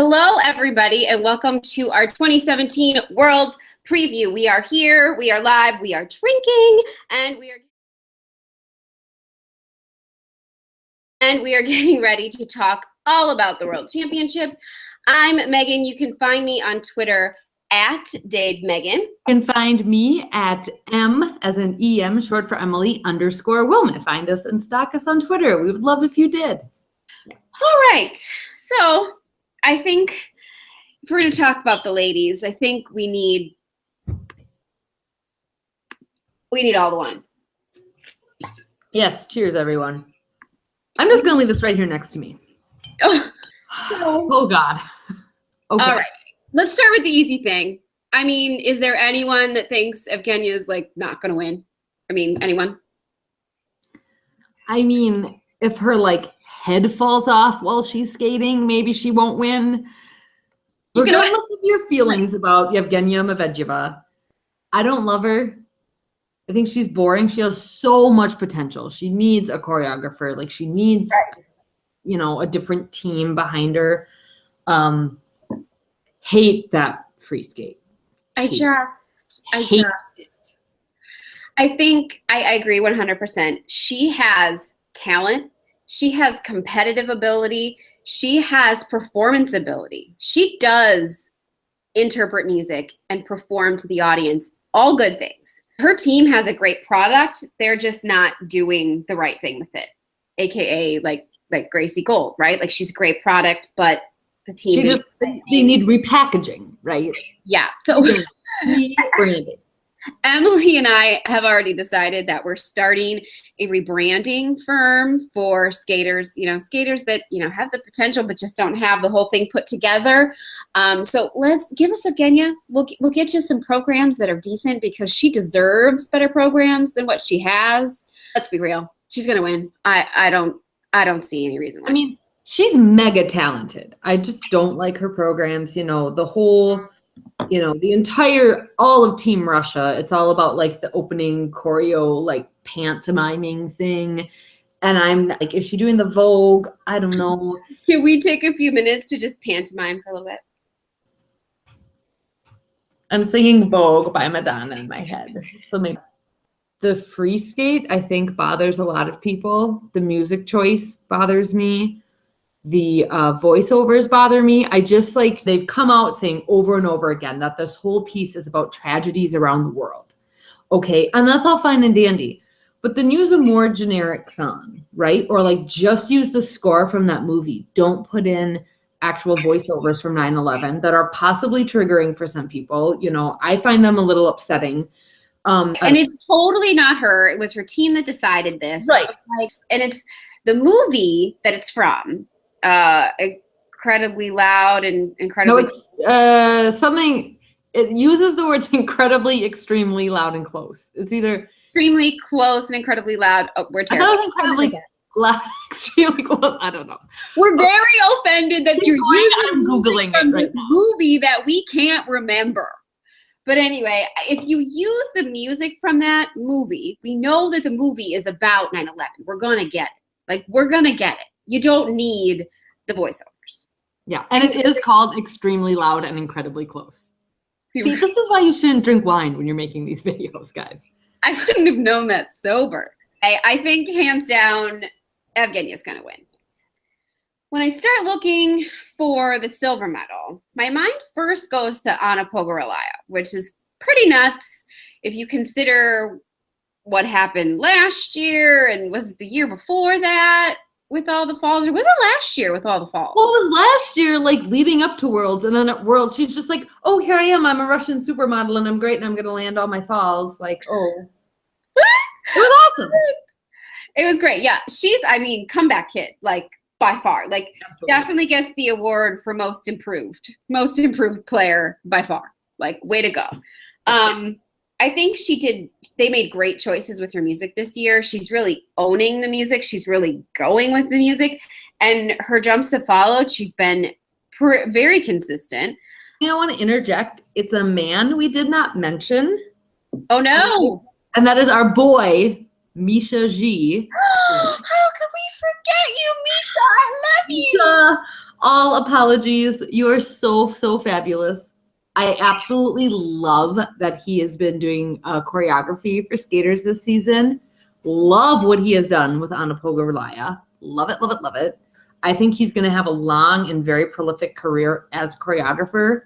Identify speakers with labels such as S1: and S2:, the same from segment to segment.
S1: Hello, everybody, and welcome to our 2017 Worlds Preview. We are here, we are live, we are drinking, and we are getting ready to talk all about the World Championships. I'm Megan. You can find me on Twitter at DadeMegan.
S2: You can find me at M as in EM, short for Emily, _Wilness. Find us and stalk us on Twitter. We would love if you did.
S1: All right. So I think if we're going to talk about the ladies, I think we need all the wine.
S2: Yes. Cheers, everyone. I'm just going to leave this right here next to me. Oh God. Okay.
S1: All right. Let's start with the easy thing. I mean, is there anyone that thinks Evgenia is not going to win? I mean, anyone?
S2: I mean, if her head falls off while she's skating, maybe she won't win. Regardless of your feelings about Yevgenia Medvedeva, I don't love her. I think she's boring. She has so much potential. She needs a choreographer. She needs, a different team behind her. Hate that free skate.
S1: I think I agree 100%. She has talent. She has competitive ability. She has performance ability. She does interpret music and perform to the audience. All good things. Her team has a great product. They're just not doing the right thing with it. AKA like Gracie Gold, right? She's a great product, but the team
S2: they need repackaging, right?
S1: Yeah. So
S2: rebranding.
S1: Emily and I have already decided that we're starting a rebranding firm for skaters, skaters that, have the potential but just don't have the whole thing put together. So let's give us Evgenia. We'll get you some programs that are decent because she deserves better programs than what she has. Let's be real. She's going to win. I don't see any reason why.
S2: She's mega talented. I just don't like her programs, the whole all of Team Russia. It's all about the opening choreo, pantomiming thing. And I'm is she doing the Vogue? I don't know.
S1: Can we take a few minutes to just pantomime for a little bit?
S2: I'm singing Vogue by Madonna in my head. So maybe the free skate, I think, bothers a lot of people. The music choice bothers me. The voiceovers bother me. I just they've come out saying over and over again that this whole piece is about tragedies around the world. Okay, and that's all fine and dandy. But then use a more generic song, right? Or just use the score from that movie. Don't put in actual voiceovers from 9/11 that are possibly triggering for some people. I find them a little upsetting.
S1: And it's totally not her. It was her team that decided this.
S2: Right.
S1: And it's the movie that it's from. Incredibly loud and incredibly.
S2: No, it's something. It uses the words incredibly, extremely loud and close. It's either
S1: extremely close and incredibly loud. Oh, we're terrible.
S2: I thought it was incredibly loud, extremely close. I don't know.
S1: We're very offended that you're using
S2: Googling
S1: from
S2: right
S1: this
S2: now.
S1: movie that we can't remember. But anyway, if you use the music from that movie, we know that the movie is about 9/11. We're gonna get it. We're gonna get it. You don't need the voiceovers.
S2: Yeah, and it is called extremely loud and incredibly close. See, this is why you shouldn't drink wine when you're making these videos, guys.
S1: I wouldn't have known that sober. I think hands down, Evgenia's gonna win. When I start looking for the silver medal, my mind first goes to Anna Pogorelaya, which is pretty nuts if you consider what happened last year, and was it the year before that with all the falls, or was it last year with all the falls?
S2: Well, it was last year, leading up to Worlds, and then at Worlds, she's just oh, here I am, I'm a Russian supermodel, and I'm great, and I'm gonna land all my falls. Oh. It was awesome.
S1: It was great. Yeah, she's, comeback kid, by far. Absolutely. Definitely gets the award for most improved player by far. Way to go. I think they made great choices with her music this year. She's really owning the music. She's really going with the music. And her jumps have followed. She's been very consistent.
S2: I want to interject. It's a man we did not mention.
S1: Oh, no.
S2: And that is our boy, Misha G.
S1: How could we forget you, Misha? I love you.
S2: All apologies. You are so, so fabulous. I absolutely love that he has been doing choreography for skaters this season. Love what he has done with Anapoga Relaya. Love it, love it, love it. I think he's going to have a long and very prolific career as choreographer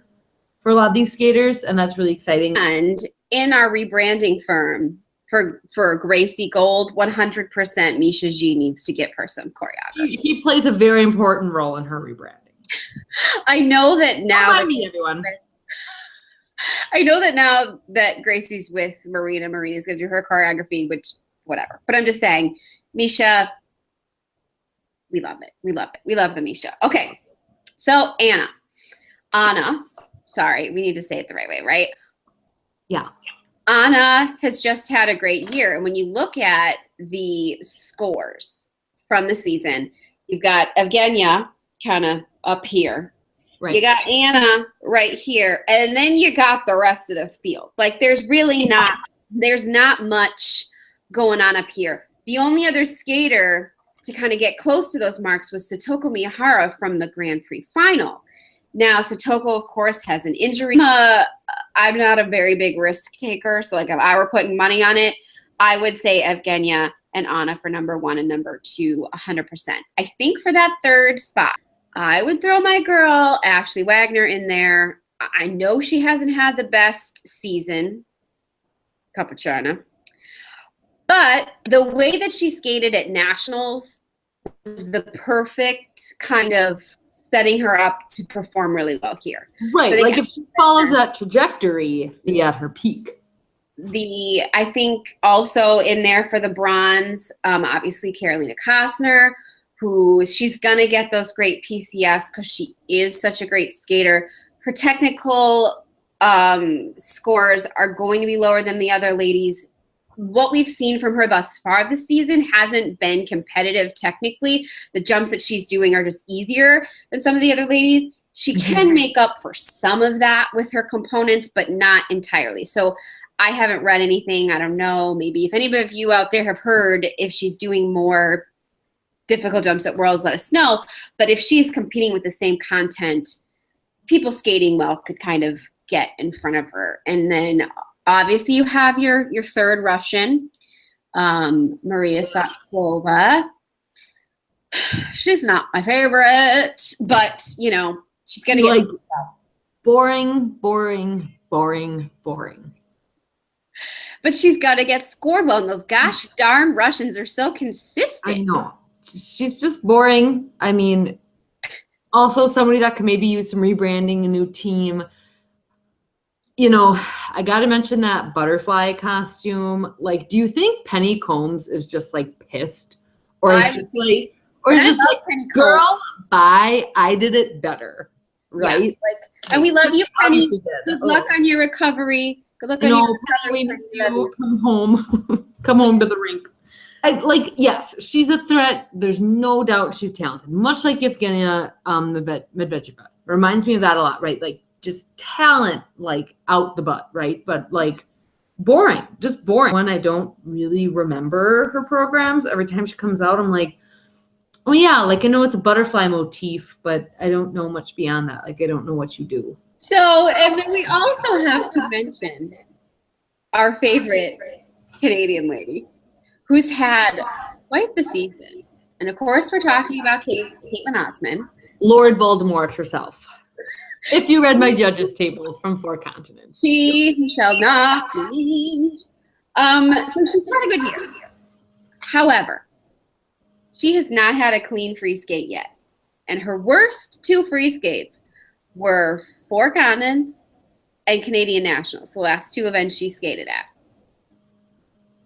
S2: for a lot of these skaters, and that's really exciting.
S1: And in our rebranding firm for Gracie Gold, 100% Misha G needs to give her some choreography.
S2: He plays a very important role in her rebranding.
S1: I know that now.
S2: Everyone.
S1: I know that now that Gracie's with Marina's going to do her choreography, which whatever. But I'm just saying, Misha, we love it. We love it. We love the Misha. Okay, so Anna. Sorry, we need to say it the right way, right?
S2: Yeah.
S1: Anna has just had a great year. And when you look at the scores from the season, you've got Evgenia kind of up here. Right. You got Anna right here. And then you got the rest of the field. Like there's not much going on up here. The only other skater to kind of get close to those marks was Satoko Miyahara from the Grand Prix final. Now, Satoko, of course, has an injury. I'm not a very big risk taker, so like if I were putting money on it, I would say Evgenia and Anna for number 1 and number 2, 100%. I think for that third spot, I would throw my girl, Ashley Wagner, in there. I know she hasn't had the best season, Capuchana, but the way that she skated at Nationals was the perfect kind of setting her up to perform really well here.
S2: Right, so like if she follows that trajectory, at her peak.
S1: I think also in there for the bronze, obviously Carolina Kostner, who she's going to get those great PCS because she is such a great skater. Her technical scores are going to be lower than the other ladies. What we've seen from her thus far this season hasn't been competitive technically. The jumps that she's doing are just easier than some of the other ladies. She can make up for some of that with her components, but not entirely. So I haven't read anything. I don't know. Maybe if any of you out there have heard if she's doing more difficult jumps at Worlds, let us know. But if she's competing with the same content, people skating well could kind of get in front of her. And then obviously you have your third Russian, Maria Satkova. She's not my favorite, but she's going to get
S2: like boring.
S1: But she's got to get scored well, and those gosh darn Russians are so consistent.
S2: I know. She's just boring. I mean, also somebody that could maybe use some rebranding, a new team. I got to mention that butterfly costume. Like, do you think Penny Combs is just like pissed? Or is just like, girl, bye, I did it better. Right?
S1: Yeah, and we love you, Penny. Good luck on your recovery. Good luck on your recovery.
S2: Come home. Come home to the rink. Yes, she's a threat. There's no doubt she's talented. Much like Evgenia Medvedeva. Reminds me of that a lot, right? Like, just talent, like, out the butt, right? But, like, boring. Just boring. When I don't really remember her programs, every time she comes out, I'm like, oh, yeah, like, I know it's a butterfly motif, but I don't know much beyond that. Like, I don't know what you do.
S1: So, and then we also have to mention our favorite Canadian lady who's had quite the season. And, of course, we're talking about Caitlin Osman.
S2: Lord Voldemort herself. If you read my judges table from 4 continents.
S1: She who shall not be named. So she's had a good year. However, she has not had a clean free skate yet. And her worst 2 free skates were 4 continents and Canadian Nationals, the last 2 events she skated at.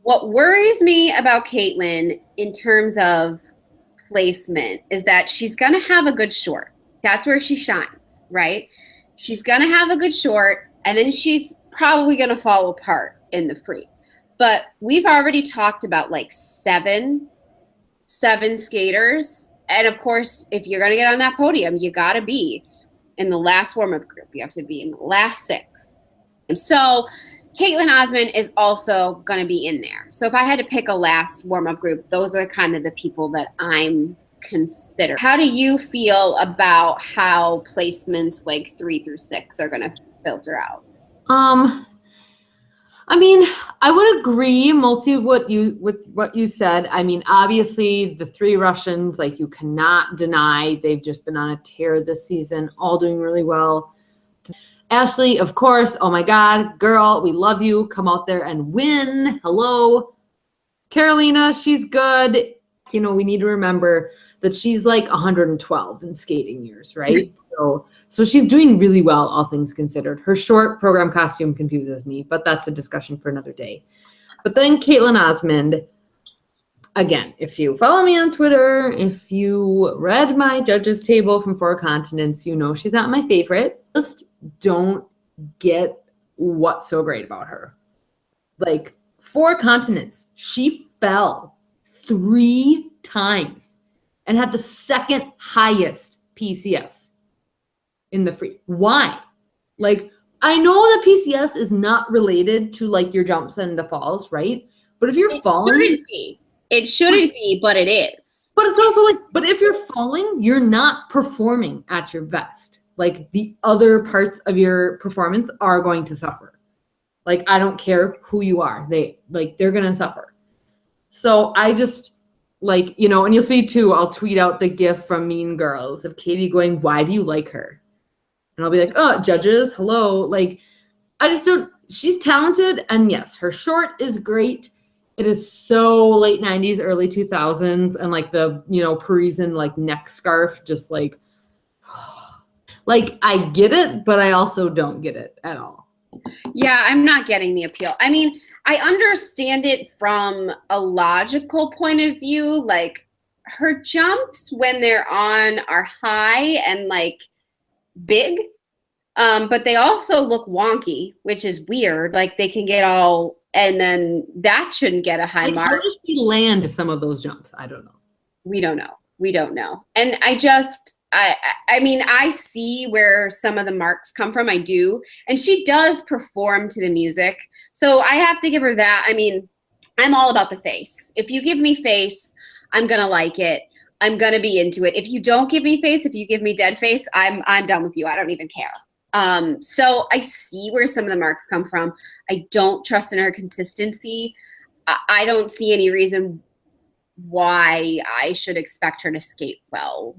S1: What worries me about Caitlin in terms of placement is that she's going to have a good short. That's where she shines, right? She's going to have a good short, and then she's probably going to fall apart in the free. But we've already talked about like seven skaters. And, of course, if you're going to get on that podium, you got to be in the last warm-up group. You have to be in the last 6. And so Caitlin Osman is also going to be in there. So if I had to pick a last warm-up group, those are kind of the people that I'm consider. How do you feel about how placements like 3 through 6 are going to filter out?
S2: I mean, I would agree mostly with what you said. I mean, obviously the 3 Russians, like, you cannot deny they've just been on a tear this season, all doing really well. Ashley, of course, oh my God, girl, we love you. Come out there and win. Hello. Carolina, she's good. You know, we need to remember that she's like 112 in skating years, right? So she's doing really well, all things considered. Her short program costume confuses me, but that's a discussion for another day. But then Caitlin Osmond, again, if you follow me on Twitter, if you read my judges table from 4 continents, you know she's not my favorite. Just don't get what's so great about her. Like, 4 continents, she fell 3 times and had the second highest PCS in the free. Why? Like, I know that PCS is not related to like your jumps and the falls, right? But if you're falling,
S1: it shouldn't be, but it is.
S2: But it's also like, but if you're falling, you're not performing at your best. Like, the other parts of your performance are going to suffer. Like, I don't care who you are. They're going to suffer. So I just, like, you know, and you'll see too, I'll tweet out the gif from Mean Girls of Katie going, why do you like her? And I'll be like, oh, judges, hello. Like, I just don't, she's talented. And yes, her short is great. It is so late 90s, early 2000s. And like the, you know, Parisian like neck scarf, just like, like, I get it, but I also don't get it at all.
S1: Yeah, I'm not getting the appeal. I mean, I understand it from a logical point of view. Like, her jumps when they're on are high and like big, but they also look wonky, which is weird. Like, they can get all, and then that shouldn't get a high
S2: like,
S1: mark.
S2: How does she land some of those jumps? I don't know.
S1: We don't know. And I mean, I see where some of the marks come from. I do. And she does perform to the music. So I have to give her that. I mean, I'm all about the face. If you give me face, I'm going to like it. I'm going to be into it. If you don't give me face, if you give me dead face, I'm done with you. I don't even care. So I see where some of the marks come from. I don't trust in her consistency. I don't see any reason why I should expect her to skate well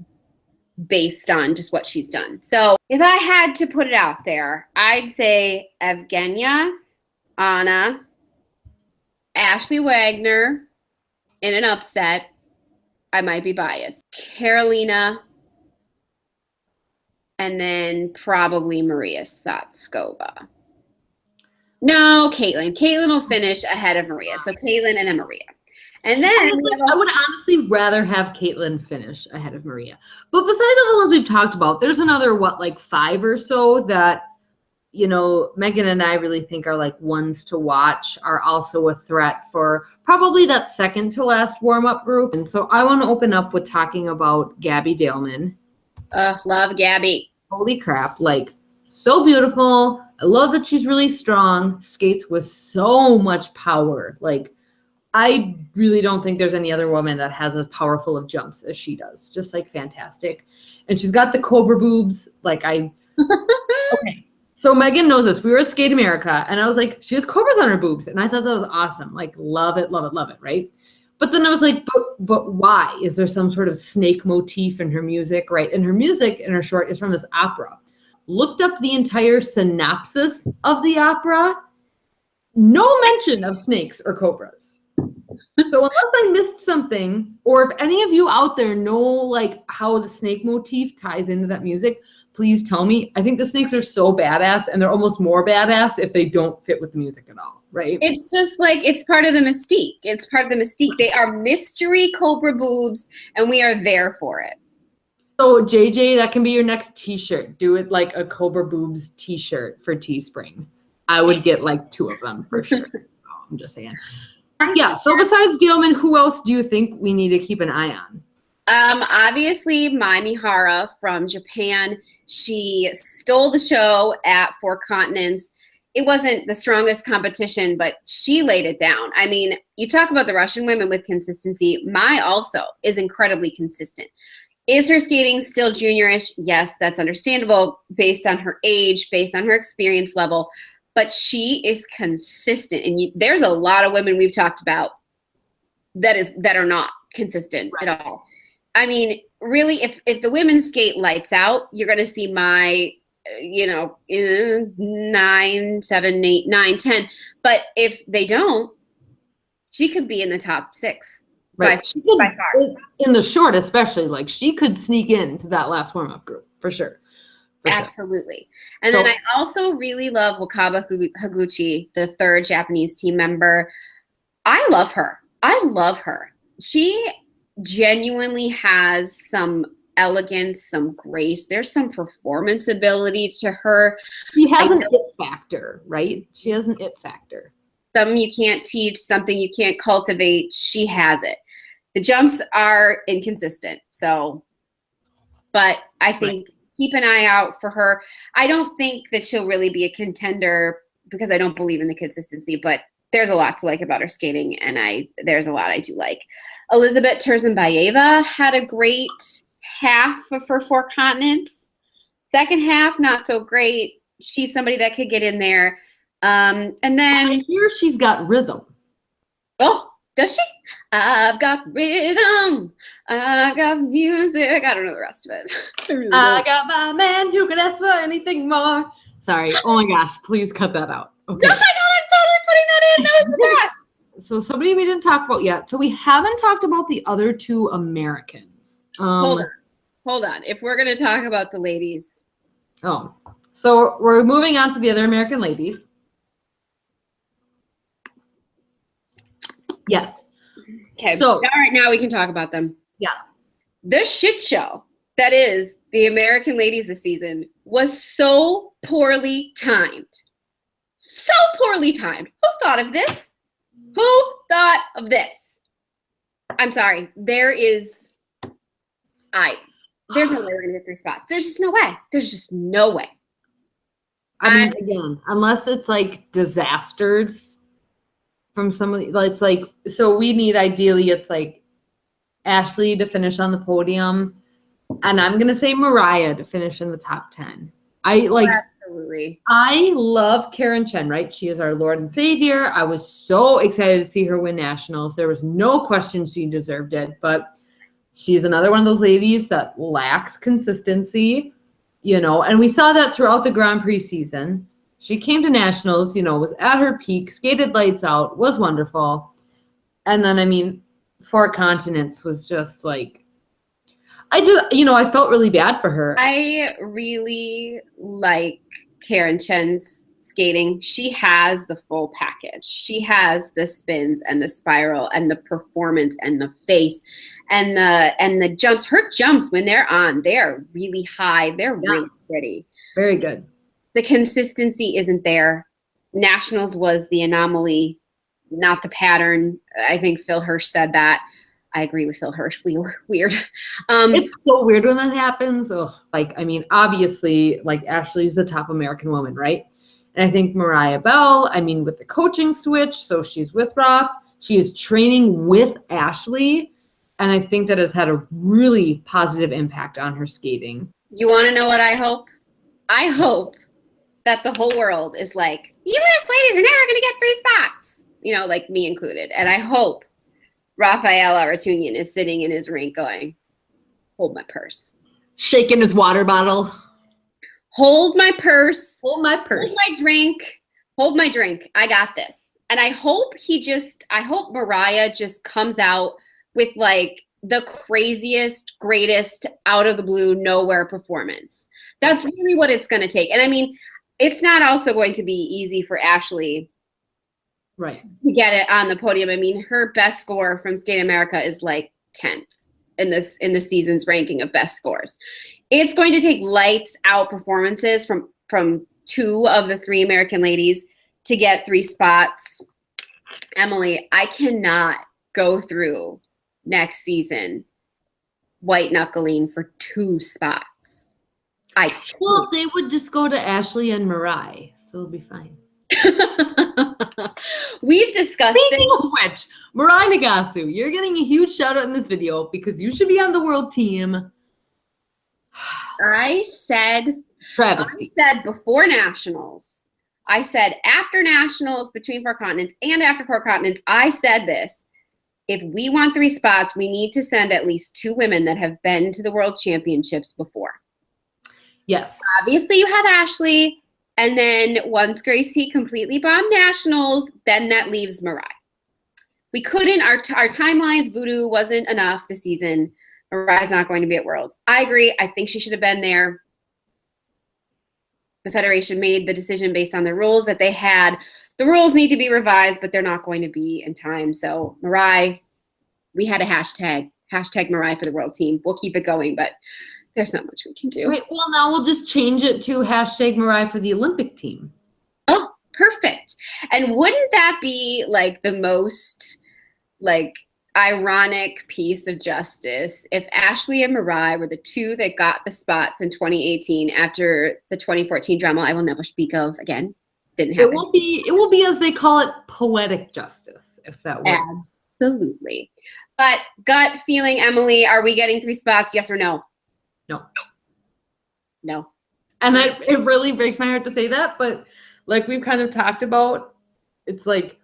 S1: based on just what she's done. So if I had to put it out there, I'd say Evgenia, Anna, Ashley Wagner in an upset. I might be biased. Carolina, and then probably Maria Satskova. No, Caitlin. Caitlin will finish ahead of Maria. So Caitlin and then Maria. And then
S2: I would honestly rather have Caitlin finish ahead of Maria. But besides all the ones we've talked about, there's another, like 5 or so that, you know, Megan and I really think are like ones to watch, are also a threat for probably that second to last warm-up group. And so I want to open up with talking about Gabby Daleman.
S1: Love Gabby.
S2: Holy crap. Like, so beautiful. I love that she's really strong. Skates with so much power. Like, I really don't think there's any other woman that has as powerful of jumps as she does. Just like fantastic. And she's got the cobra boobs. Like, okay. So Megan knows this. We were at Skate America and I was like, she has cobras on her boobs. And I thought that was awesome. Like, love it, love it, love it. Right. But then I was like, but why? Is there some sort of snake motif in her music? Right. And her music in her short is from this opera. Looked up the entire synopsis of the opera. No mention of snakes or cobras. So unless I missed something, or if any of you out there know like how the snake motif ties into that music, please tell me. I think the snakes are so badass, and they're almost more badass if they don't fit with the music at all, right?
S1: It's just like, it's part of the mystique. It's part of the mystique. They are mystery cobra boobs, and we are there for it.
S2: So JJ, that can be your next t-shirt. Do it like a cobra boobs t-shirt for Teespring. I would get like 2 of them for sure. I'm just saying. Yeah, so besides Daleman, who else do you think we need to keep an eye on?
S1: Obviously, Mai Mihara from Japan. She stole the show at 4 Continents. it wasn't the strongest competition, but she laid it down. I mean, you talk about the Russian women with consistency. Mai also is incredibly consistent. Is her skating still juniorish? Yes, that's understandable based on her age, based on her experience level, but she is consistent. And there's a lot of women we've talked about that are not consistent at all. I mean, really, if the women's skate lights out, you're going to see Mai, 9, 7, 8, 9, 10. But if they don't, she could be in the top 6.
S2: Right. By far. In the short, especially, like she could sneak into that last warm-up group for sure.
S1: Absolutely. And then I also really love Wakaba Higuchi, the 3rd Japanese team member. I love her. She genuinely has some elegance, some grace. There's some performance ability to her.
S2: She has an it factor, right? She has an it factor.
S1: Something you can't teach, something you can't cultivate. She has it. The jumps are inconsistent. But I think keep an eye out for her. I don't think that she'll really be a contender because I don't believe in the consistency, but there's a lot to like about her skating, and there's a lot I do like. Elizabeth Terzimbayeva had a great half of her 4 continents. Second half, not so great. She's somebody that could get in there. And then
S2: I hear she's got rhythm.
S1: Oh, does she? I've got rhythm. I've got music. I don't know the rest of it.
S2: I got my man who could ask for anything more. Sorry. Oh my gosh, please cut that out. Okay.
S1: No, my God, I'm totally putting that in. That was the best.
S2: So somebody we didn't talk about yet. So we haven't talked about the other 2 Americans.
S1: Hold on. If we're going to talk about the ladies.
S2: Oh, so we're moving on to the other American ladies. Yes.
S1: Okay. So all right, now we can talk about them.
S2: Yeah.
S1: The shit show that is the American ladies this season was so poorly timed. So poorly timed. Who thought of this? I'm sorry. There's no way we're gonna get 3 spots. There's just no way.
S2: I mean, again, unless it's like disasters from somebody, it's like, so we need, ideally, it's like Ashley to finish on the podium, and I'm gonna say Mariah to finish in the top 10.
S1: Absolutely.
S2: I love Karen Chen, right? She is our Lord and Savior. I was so excited to see her win nationals. There was no question she deserved it, but she's another one of those ladies that lacks consistency, and we saw that throughout the Grand Prix season. She came to nationals, was at her peak, skated lights out, was wonderful. And then, I mean, 4 continents was just like, I felt really bad for her.
S1: I really like Karen Chen's skating. She has the full package. She has the spins and the spiral and the performance and the face and the jumps. Her jumps, when they're on, they are really high. They're really pretty.
S2: Very good.
S1: The consistency isn't there. Nationals was the anomaly, not the pattern. I think Phil Hirsch said that. I agree with Phil Hirsch. Weird.
S2: It's so weird when that happens. Obviously, like Ashley's the top American woman, right? And I think Mariah Bell, with the coaching switch, so she's with Roth. She is training with Ashley. And I think that has had a really positive impact on her skating.
S1: You want to know what I hope? I hope that the whole world is like, U.S. ladies are never going to get 3 spots, like me included. And I hope Rafael Aratunian is sitting in his rink going, hold my purse.
S2: Shaking his water bottle.
S1: Hold my purse.
S2: Hold my purse.
S1: Hold my drink. Hold my drink. I got this. And I hope Mariah just comes out with like the craziest, greatest, out of the blue, nowhere performance. That's really what it's going to take. And it's not also going to be easy for Ashley to get it on the podium. Her best score from Skate America is like 10th in the season's ranking of best scores. It's going to take lights out performances from 2 of the 3 American ladies to get 3 spots. Emily, I cannot go through next season white knuckling for 2 spots.
S2: Well, they would just go to Ashley and Mariah, so it'll be fine.
S1: We've discussed
S2: Speaking of which, Mirai Nagasu, you're getting a huge shout out in this video because you should be on the world team.
S1: I said
S2: Travesty.
S1: before nationals. I said after nationals, between 4 continents and after 4 continents, I said this. If we want 3 spots, we need to send at least 2 women that have been to the world championships before.
S2: Yes.
S1: Obviously, you have Ashley. And then once Gracie completely bombed nationals, then that leaves Mirai. We couldn't, our timelines, Voodoo wasn't enough this season. Mirai's not going to be at Worlds. I agree. I think she should have been there. The Federation made the decision based on the rules that they had. The rules need to be revised, but they're not going to be in time. So Mirai, we had a hashtag Mirai for the world team. We'll keep it going, but there's not much we can do.
S2: Right, well, now we'll just change it to hashtag Mirai for the Olympic team.
S1: Oh, perfect. And wouldn't that be like the most like ironic piece of justice if Ashley and Mirai were the 2 that got the spots in 2018 after the 2014 drama I will never speak of again? Didn't happen.
S2: It will be as they call it, poetic justice, if that were.
S1: Absolutely. But gut feeling, Emily, are we getting 3 spots? Yes or no? No.
S2: And it really breaks my heart to say that, but like we've kind of talked about, it's like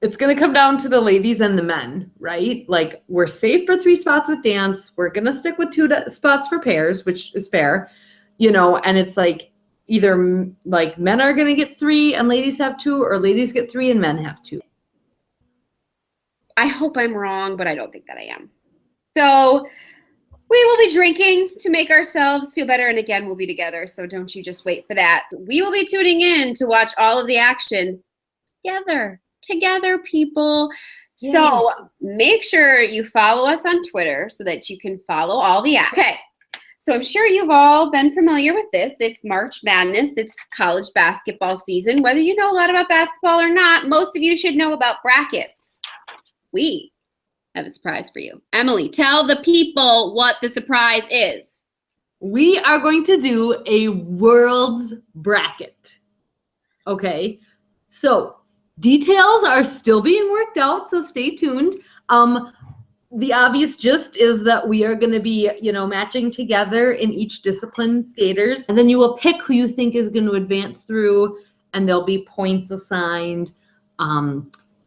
S2: it's going to come down to the ladies and the men, right? Like we're safe for 3 spots with dance. We're going to stick with 2 spots for pairs, which is fair, and it's like either like men are going to get 3 and ladies have 2, or ladies get 3 and men have 2.
S1: I hope I'm wrong, but I don't think that I am. So we will be drinking to make ourselves feel better. And again, we'll be together. So don't you just wait for that. We will be tuning in to watch all of the action together, people. Yeah. So make sure you follow us on Twitter so that you can follow all the action. Okay. So I'm sure you've all been familiar with this. It's March Madness. It's college basketball season. Whether you know a lot about basketball or not, most of you should know about brackets. We have a surprise for you. Emily, tell the people what the surprise is.
S2: We are going to do a world's bracket. Okay, so details are still being worked out, so stay tuned. The obvious gist is that we are going to be, matching together in each discipline skaters, and then you will pick who you think is going to advance through, and there'll be points assigned.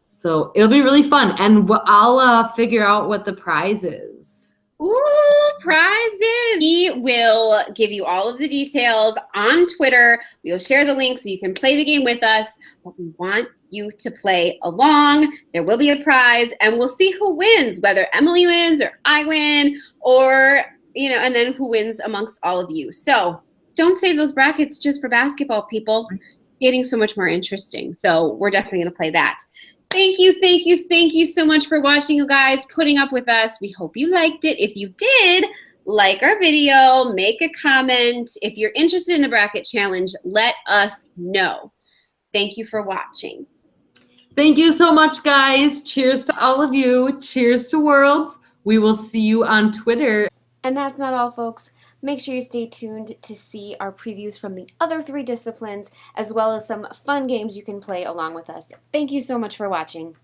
S2: So it'll be really fun, and I'll figure out what the prize is.
S1: Ooh, prizes! We will give you all of the details on Twitter. We will share the link so you can play the game with us, but we want you to play along. There will be a prize, and we'll see who wins, whether Emily wins or I win, or, and then who wins amongst all of you. So don't save those brackets just for basketball, people. Getting so much more interesting. So we're definitely going to play that. Thank you so much for watching, you guys, putting up with us. We hope you liked it. If you did, like our video, make a comment. If you're interested in the bracket challenge, let us know. Thank you for watching.
S2: Thank you so much, guys. Cheers to all of you. Cheers to Worlds. We will see you on Twitter.
S3: And that's not all, folks. Make sure you stay tuned to see our previews from the other 3 disciplines, as well as some fun games you can play along with us. Thank you so much for watching.